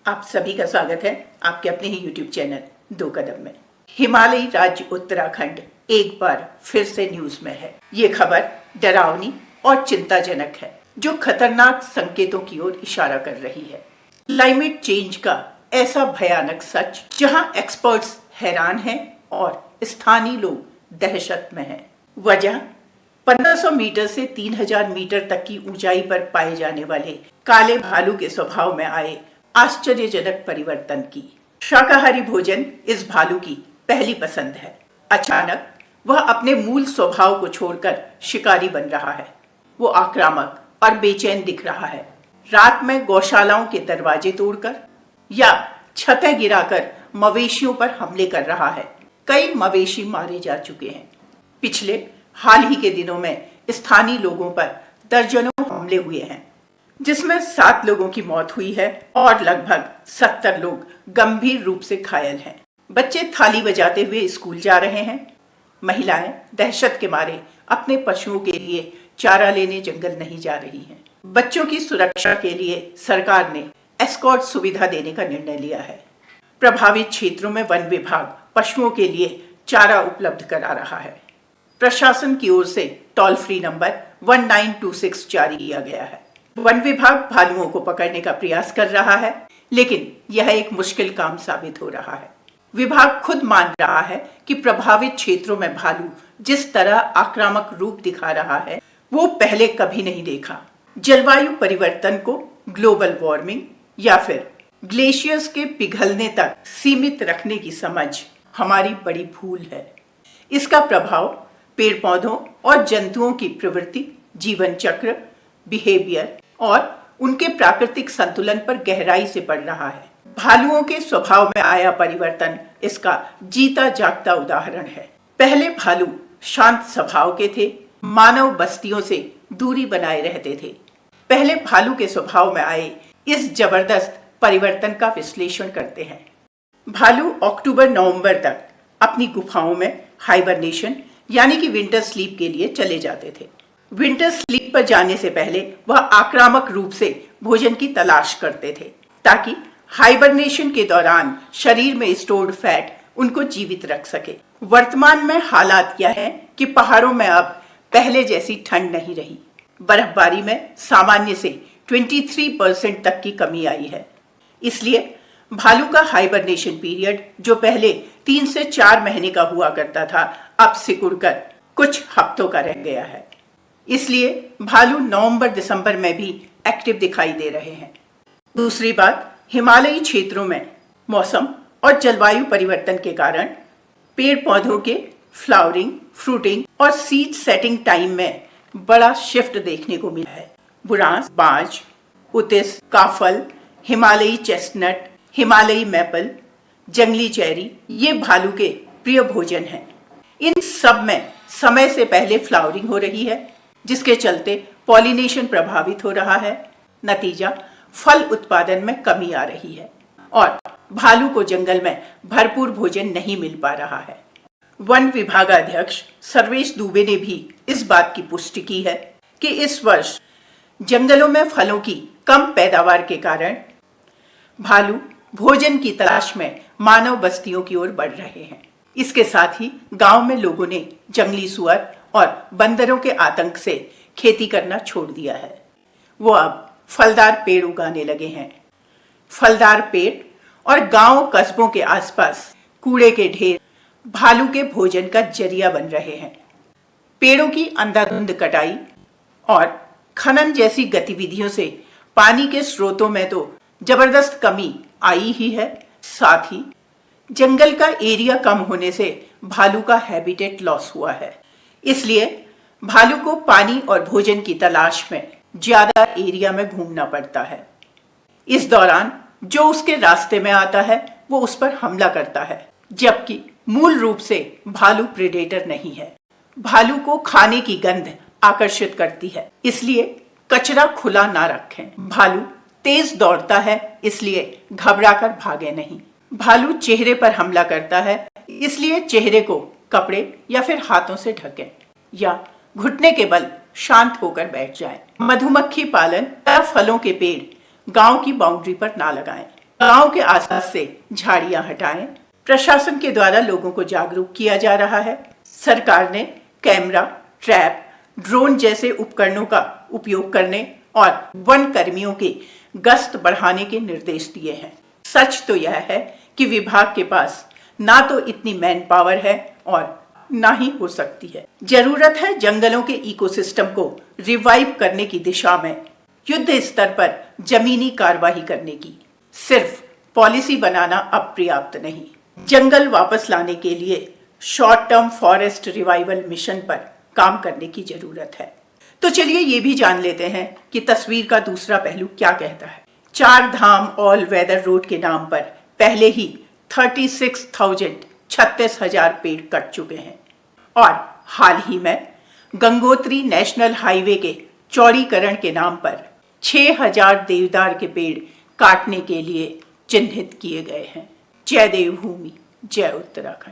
आप सभी का स्वागत है आपके अपने ही YouTube चैनल दो कदम में। हिमालयी राज्य उत्तराखंड एक बार फिर से न्यूज में है। ये खबर डरावनी और चिंताजनक है, जो खतरनाक संकेतों की ओर इशारा कर रही है। क्लाइमेट चेंज का ऐसा भयानक सच, जहां एक्सपर्ट्स हैरान हैं और स्थानीय लोग दहशत में हैं। वजह 1500 मीटर से 3000 मीटर तक की ऊंचाई पर पाए जाने वाले काले भालू के स्वभाव में आए आश्चर्यजनक परिवर्तन की। शाकाहारी भोजन इस भालू की पहली पसंद है। अचानक वह अपने मूल स्वभाव को छोड़कर शिकारी बन रहा है। वो आक्रामक और बेचैन दिख रहा है। रात में गौशालाओं के दरवाजे तोड़कर या छतें गिराकर मवेशियों पर हमले कर रहा है। कई मवेशी मारे जा चुके हैं। पिछले हाल ही के दिनों में स्थानीय लोगों पर दर्जनों हमले हुए हैं, जिसमें 7 लोगों की मौत हुई है और लगभग 70 लोग गंभीर रूप से घायल हैं। बच्चे थाली बजाते हुए स्कूल जा रहे हैं। महिलाएं दहशत के मारे अपने पशुओं के लिए चारा लेने जंगल नहीं जा रही हैं। बच्चों की सुरक्षा के लिए सरकार ने एस्कॉर्ट सुविधा देने का निर्णय लिया है। प्रभावित क्षेत्रों में वन विभाग पशुओं के लिए चारा उपलब्ध करा रहा है। प्रशासन की ओर से टोल फ्री नंबर 1926 जारी किया गया है। वन विभाग भालुओं को पकड़ने का प्रयास कर रहा है, लेकिन यह एक मुश्किल काम साबित हो रहा है। विभाग खुद मान रहा है कि प्रभावित क्षेत्रों में भालू जिस तरह आक्रामक रूप दिखा रहा है, वो पहले कभी नहीं देखा। जलवायु परिवर्तन को ग्लोबल वार्मिंग या फिर ग्लेशियर्स के पिघलने तक सीमित रखने की समझ हमारी बड़ी भूल है। इसका प्रभाव पेड़ पौधों और जंतुओं की प्रवृत्ति, जीवन चक्र, बिहेवियर और उनके प्राकृतिक संतुलन पर गहराई से पड़ रहा है। भालुओं के स्वभाव में आया परिवर्तन इसका जीता जागता उदाहरण है। पहले भालू शांत स्वभाव के थे, मानव बस्तियों से दूरी बनाए रहते थे। पहले भालू के स्वभाव में आए इस जबरदस्त परिवर्तन का विश्लेषण करते हैं। भालू अक्टूबर-नवंबर तक अपनी गुफाओं में हाइबरनेशन यानी कि विंटर स्लीप के लिए चले जाते थे। विंटर स्लीप पर जाने से पहले वह आक्रामक रूप से भोजन की तलाश करते थे, ताकि हाइबरनेशन के दौरान शरीर में स्टोर्ड फैट उनको जीवित रख सके। वर्तमान में हालात क्या है कि पहाड़ों में अब पहले जैसी ठंड नहीं रही। बर्फबारी में सामान्य से 23% तक की कमी आई है। इसलिए भालू का हाइबरनेशन पीरियड, जो पहले 3 से 4 महीने का हुआ करता था, अब सिकुड़कर कुछ हफ्तों का रह गया है। इसलिए भालू नवंबर-दिसंबर में भी एक्टिव दिखाई दे रहे हैं। दूसरी बात, हिमालयी क्षेत्रों में मौसम और जलवायु परिवर्तन के कारण पेड़ पौधों के फ्लावरिंग, फ्रूटिंग और सीड सेटिंग टाइम में बड़ा शिफ्ट देखने को मिला है। बुरांस, बाज, उतिस, काफल, हिमालयी चेस्टनट, हिमालयी मैपल, जंगली चेरी ये भालू के प्रिय भोजन हैं। इन सब में समय से पहले फ्लावरिंग हो रही है, जिसके चलते पॉलिनेशन प्रभावित हो रहा है। नतीजा, फल उत्पादन में कमी आ रही है और भालू को जंगल में भरपूर भोजन नहीं मिल पा रहा है। वन विभागाध्यक्ष सर्वेश दुबे ने भी इस बात की पुष्टि की है कि इस वर्ष जंगलों में फलों की कम पैदावार के कारण भालू भोजन की तलाश में मानव बस्तियों की ओर बढ़ रहे हैं। इसके साथ ही गांव में लोगों ने जंगली सुअर और बंदरों के आतंक से खेती करना छोड़ दिया है। वो अब फलदार पेड़ उगाने लगे हैं। फलदार पेड़ और गांव कस्बों के आसपास कूड़े के ढेर भालू के भोजन का जरिया बन रहे हैं। पेड़ों की अंधाधुंध कटाई और खनन जैसी गतिविधियों से पानी के स्रोतों में तो जबरदस्त कमी आई ही है। साथ ही जंगल का एरिया कम होने से भालू का हैबिटेट लॉस हुआ है। इसलिए भालू को पानी और भोजन की तलाश में ज्यादा एरिया में घूमना पड़ता है। इस दौरान जो उसके रास्ते में आता है वो उस पर हमला करता है, जबकि मूल रूप से भालू प्रेडेटर नहीं है। भालू को खाने की गंध आकर्षित करती है, इसलिए कचरा खुला ना रखें। भालू तेज दौड़ता है, इसलिए घबराकर भागे नहीं। भालू चेहरे पर हमला करता है, इसलिए चेहरे को कपड़े या फिर हाथों से ढकें या घुटने के बल शांत होकर बैठ जाएं। मधुमक्खी पालन या फलों के पेड़ गांव की बाउंड्री पर ना लगाएं। गांव के आसपास से झाड़ियां हटाएं। प्रशासन के द्वारा लोगों को जागरूक किया जा रहा है। सरकार ने कैमरा, ट्रैप, ड्रोन जैसे उपकरणों का उपयोग करने और वन कर्मियों की गश्त बढ़ाने के निर्देश दिए हैं। सच तो यह है कि विभाग के पास ना तो इतनी मैन पावर है और ना ही हो सकती है। जरूरत है जंगलों के इकोसिस्टम को रिवाइव करने की दिशा में युद्ध स्तर पर जमीनी कार्रवाई करने की। सिर्फ पॉलिसी बनाना अब पर्याप्त नहीं, जंगल वापस लाने के लिए short term forest revival mission पर काम करने की जरूरत है। तो चलिए ये भी जान लेते हैं कि तस्वीर का दूसरा पहलू क्या कहता है। 4 धाम ऑल वेदर रोड के नाम पर पहले ही 36,000 पेड़ कट चुके हैं और हाल ही में गंगोत्री नेशनल हाईवे के चौड़ीकरण के नाम पर 6,000 देवदार के पेड़ काटने के लिए चिन्हित किए गए हैं। जय देवभूमि, जय उत्तराखंड।